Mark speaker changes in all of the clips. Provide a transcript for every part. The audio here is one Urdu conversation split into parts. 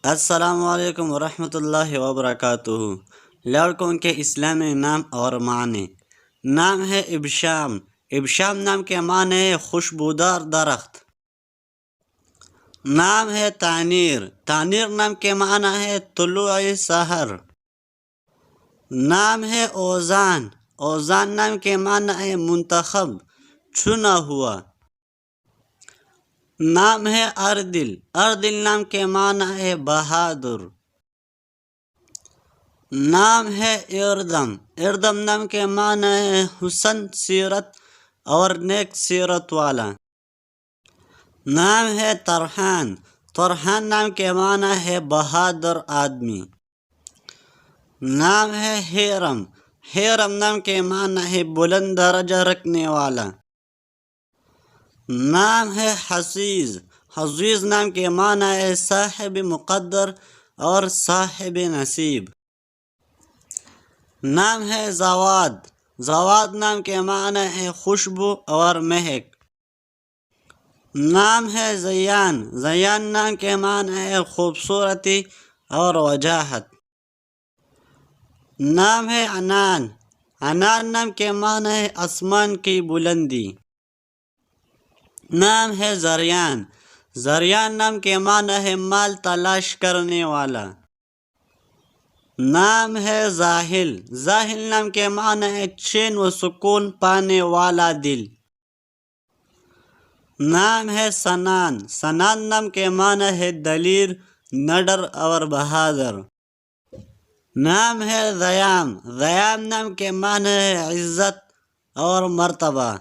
Speaker 1: السلام علیکم ورحمۃ اللہ وبرکاتہ۔ لڑکوں کے اسلامی نام اور معنی۔ نام ہے ابشام۔ ابشام نام کے معنی ہے خوشبودار درخت۔ نام ہے تانیر۔ تانیر نام کے معنی ہے طلوع سحر۔ نام ہے اوزان۔ اوزان نام کے معنی ہے منتخب، چنا ہوا۔ نام ہے اردل۔ اردل نام کے معنی ہے بہادر۔ نام ہے اردم۔ اردم نام کے معنی ہے حسن سیرت اور نیک سیرت والا۔ نام ہے ترحان۔ ترحان نام کے معنی ہے بہادر آدمی۔ نام ہے ہیرم۔ ہیرم نام کے معنی ہے بلند درجہ رکھنے والا۔ نام ہے حسیز۔ حسیز نام کے معنی ہے صاحب مقدر اور صاحب نصیب۔ نام ہے زواد۔ زواد نام کے معنی ہے خوشبو اور مہک۔ نام ہے زیان۔ زیان نام کے معنی ہے خوبصورتی اور وجاہت۔ نام ہے عنان۔ عنان نام کے معنی ہے آسمان کی بلندی۔ نام ہے زریان۔ زریان نام کے معنی ہے مال تلاش کرنے والا۔ نام ہے زاہل۔ زاہل نام کے معنی ہے چین و سکون پانے والا دل۔ نام ہے سنان۔ سنان نام کے معنی ہے دلیر، نڈر اور بہادر۔ نام ہے ضیام۔ ضیام نام کے معنی ہے عزت اور مرتبہ۔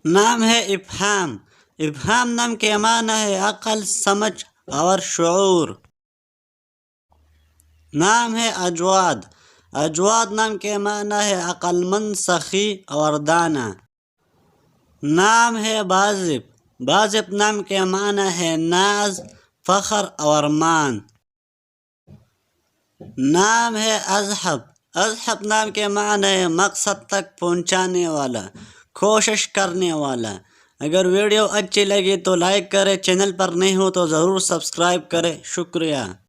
Speaker 1: نام ہے افہام۔ افہام نام کے معنی ہے عقل، سمجھ اور شعور۔ نام ہے اجواد۔ اجواد نام کے معنی ہے عقل مند، سخی اور دانا۔ نام ہے بازب۔ بازب نام کے معنی ہے ناز، فخر اور مان۔ نام ہے اذہب۔ اذہب نام کے معنی ہے مقصد تک پہنچانے والا، کوشش کرنے والا۔ اگر ویڈیو اچھی لگی تو لائک کرے، چینل پر نہیں ہو تو ضرور سبسکرائب کرے۔ شکریہ۔